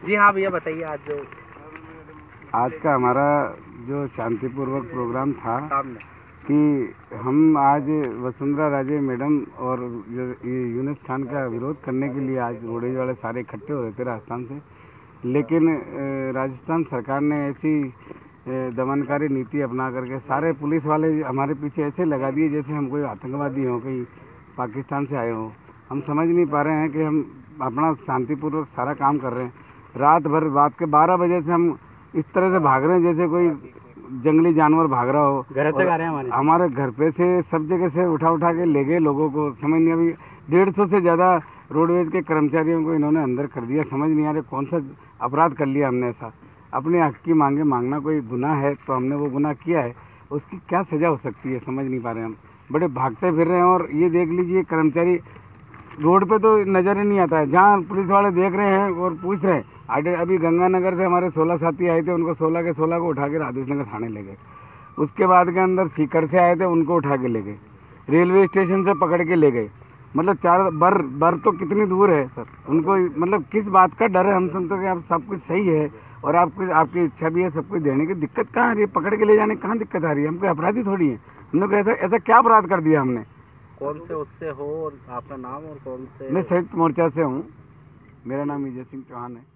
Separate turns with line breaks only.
जी हाँ भैया बताइए।
आज का हमारा जो शांतिपूर्वक प्रोग्राम था कि हम आज वसुंधरा राजे मैडम और यूनुस खान का विरोध करने के लिए आज रोडेज वाले सारे इकट्ठे हो रहे थे राजस्थान से, लेकिन राजस्थान सरकार ने ऐसी दमनकारी नीति अपना करके सारे पुलिस वाले हमारे पीछे ऐसे लगा दिए जैसे हम कोई आतंकवादी हों, कहीं पाकिस्तान से आए हों। हम समझ नहीं पा रहे हैं कि हम अपना शांतिपूर्वक सारा काम कर रहे हैं। रात भर रात के 12 बजे से हम इस तरह से भाग रहे हैं जैसे कोई जंगली जानवर भाग रहा हो।
घर तक आ रहे हैं
हमारे घर पे से सब जगह से उठा के ले गए लोगों को। समझ नहीं, अभी 150 से ज़्यादा रोडवेज के कर्मचारियों को इन्होंने अंदर कर दिया। समझ नहीं आ रहा कौन सा अपराध कर लिया हमने ऐसा। अपने हक की मांगे मांगना कोई गुनाह है तो हमने वो गुनाह किया है, उसकी क्या सज़ा हो सकती है समझ नहीं पा रहे हम। बड़े भागते फिर रहे हैं और ये देख लीजिए कर्मचारी रोड पे तो नज़र ही नहीं आता है। जहाँ पुलिस वाले देख रहे हैं और पूछ रहे हैं। अभी गंगानगर से हमारे 16 साथी आए थे, उनको 16 के 16 को उठा के राधेश नगर थाने ले गए। उसके बाद के अंदर सीकर से आए थे, उनको उठा के ले गए। रेलवे स्टेशन से पकड़ के ले गए। मतलब 4 बर तो कितनी दूर है सर। उनको मतलब किस बात का डर है? हम समझते कि आप सब कुछ सही है और आपकी इच्छा भी है सब कुछ देने की। दिक्कत कहाँ आ रही है? पकड़ के ले जाने कहाँ दिक्कत आ रही है? हम कोई अपराधी थोड़ी है। हमने को ऐसा क्या अपराध कर दिया हमने?
कौन से उससे हो और आपका नाम और कौन से?
मैं संयुक्त मोर्चा से हूँ। मेरा नाम विजय सिंह चौहान है।